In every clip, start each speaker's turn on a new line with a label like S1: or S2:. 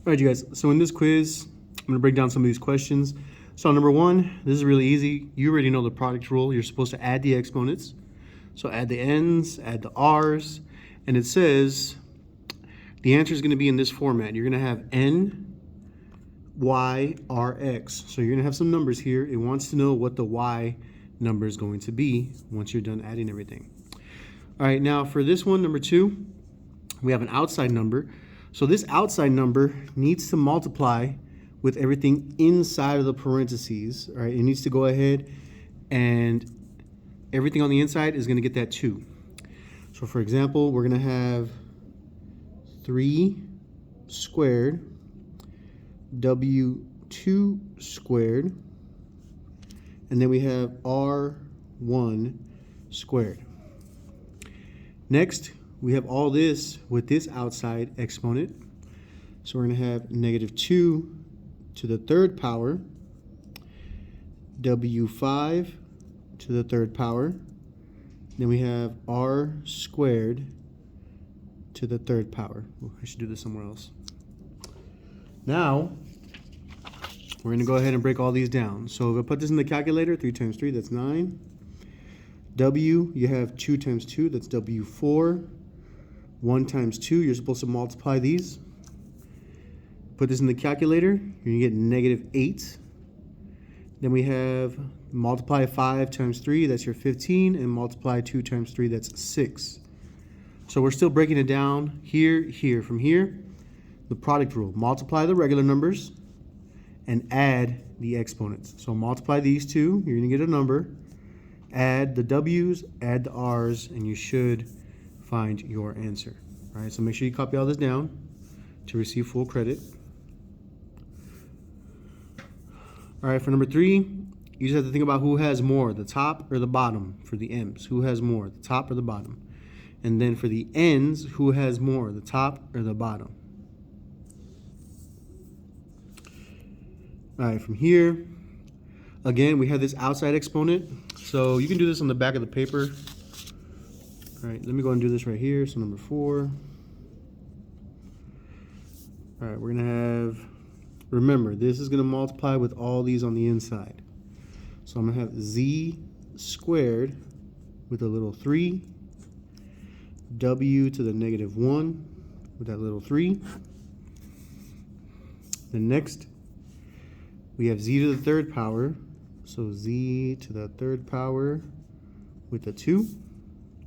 S1: All right, you guys. So in this quiz, I'm going to break down some of these questions. So number one, this is really easy. You already know the product rule. You're supposed to add the exponents. So add the n's, add the r's, and it says the answer is going to be in this format. You're going to have n, y, r, x. So you're going to have some numbers here. It wants to know what the y number is going to be once you're done adding everything. All right, now for this one, number two, we have an outside number. So this outside number needs to multiply with everything inside of the parentheses, all right? It needs to go ahead and everything on the inside is going to get that 2. So for example, we're going to have 3 squared, W2 squared, and then we have R1 squared. Next, we have all this with this outside exponent. So we're going to have negative 2 to the third power, W5 to the third power. Then we have R squared to the third power. Oh, I should do this somewhere else. Now, we're going to go ahead and break all these down. So if I put this in the calculator, 3 times 3, that's 9. W, you have 2 times 2, that's W4. 1 times 2, you're supposed to multiply these. Put this in the calculator, you're going to get negative 8. Then we have multiply 5 times 3, that's your 15, and multiply 2 times 3, that's 6. So we're still breaking it down here, here. From here, the product rule. Multiply the regular numbers and add the exponents. So multiply these two, you're going to get a number. Add the W's, add the R's, and you should find your answer. All right, so make sure you copy all this down to receive full credit. All right, for number 3, you just have to think about who has more, the top or the bottom for the M's. Who has more, the top or the bottom? And then for the N's, who has more, the top or the bottom? All right, from here, again, we have this outside exponent. So you can do this on the back of the paper. All right, let me go and do this right here. So number 4. All right, we're going to have, remember, this is going to multiply with all these on the inside. So I'm going to have z squared with a little 3, w to the negative 1 with that little 3. Then next, we have z to the third power. So z to the third power with a 2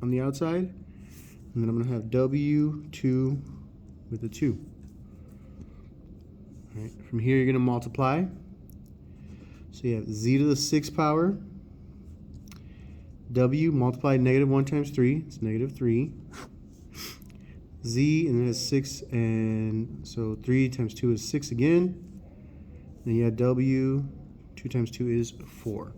S1: on the outside. And then I'm going to have w2 with a 2. All right, from here, you're going to multiply. So you have z to the 6th power. W multiplied negative 1 times 3. It's negative 3. Z, and it has 6, and so 3 times 2 is 6 again. Then you add w. 2 times 2 is 4.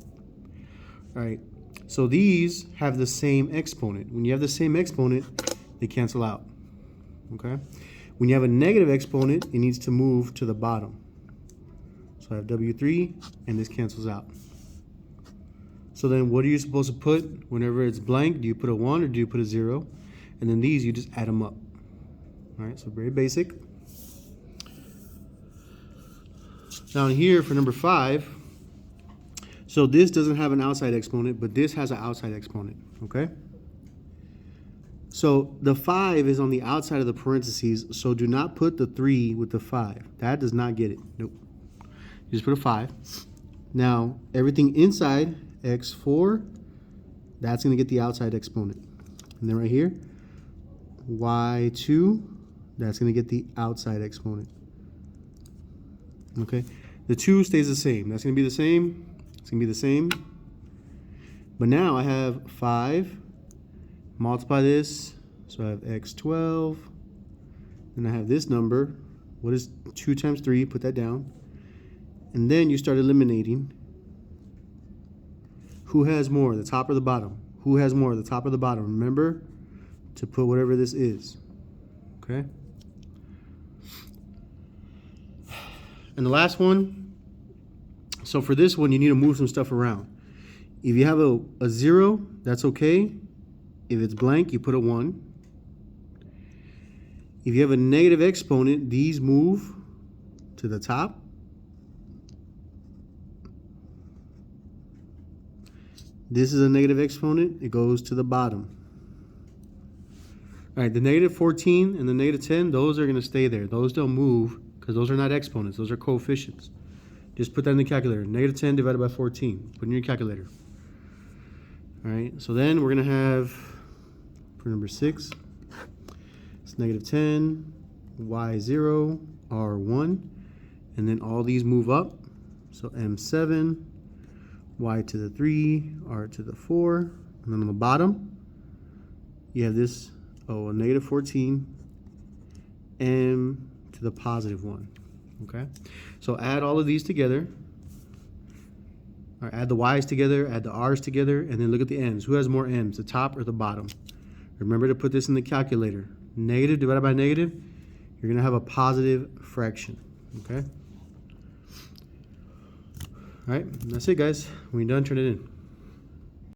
S1: All right, so these have the same exponent. When you have the same exponent, they cancel out, okay? When you have a negative exponent, it needs to move to the bottom. So I have W3, and this cancels out. So then what are you supposed to put whenever it's blank? Do you put a 1 or do you put a 0? And then these, you just add them up. All right, so very basic. Down here for number 5, so this doesn't have an outside exponent, but this has an outside exponent, okay? So the 5 is on the outside of the parentheses, so do not put the 3 with the 5. That does not get it. Nope. You just put a 5. Now, everything inside, x4, that's going to get the outside exponent. And then right here, y2, that's going to get the outside exponent. Okay? The 2 stays the same. That's going to be the same. It's going to be the same. But now I have 5. Multiply this. So I have x12. Then I have this number. What is 2 times 3? Put that down. And then you start eliminating. Who has more, the top or the bottom? Who has more, the top or the bottom? Remember to put whatever this is. Okay? And the last one, so for this one, you need to move some stuff around. If you have a 0, that's okay. If it's blank, you put a 1. If you have a negative exponent, these move to the top. This is a negative exponent. It goes to the bottom. All right, the negative 14 and the negative 10, those are going to stay there. Those don't move because those are not exponents. Those are coefficients. Just put that in the calculator. Negative 10 divided by 14. Put in your calculator. All right, so then we're going to have, for number 6, it's negative 10, y0, r1, and then all these move up. So m7, y to the 3, r to the 4, and then on the bottom, you have this, a negative 14, m to the positive 1, okay? So add all of these together. All right, add the y's together, add the r's together, and then look at the m's. Who has more m's, the top or the bottom? Remember to put this in the calculator. Negative divided by negative, you're going to have a positive fraction, okay? All right, that's it, guys. When you're done, turn it in.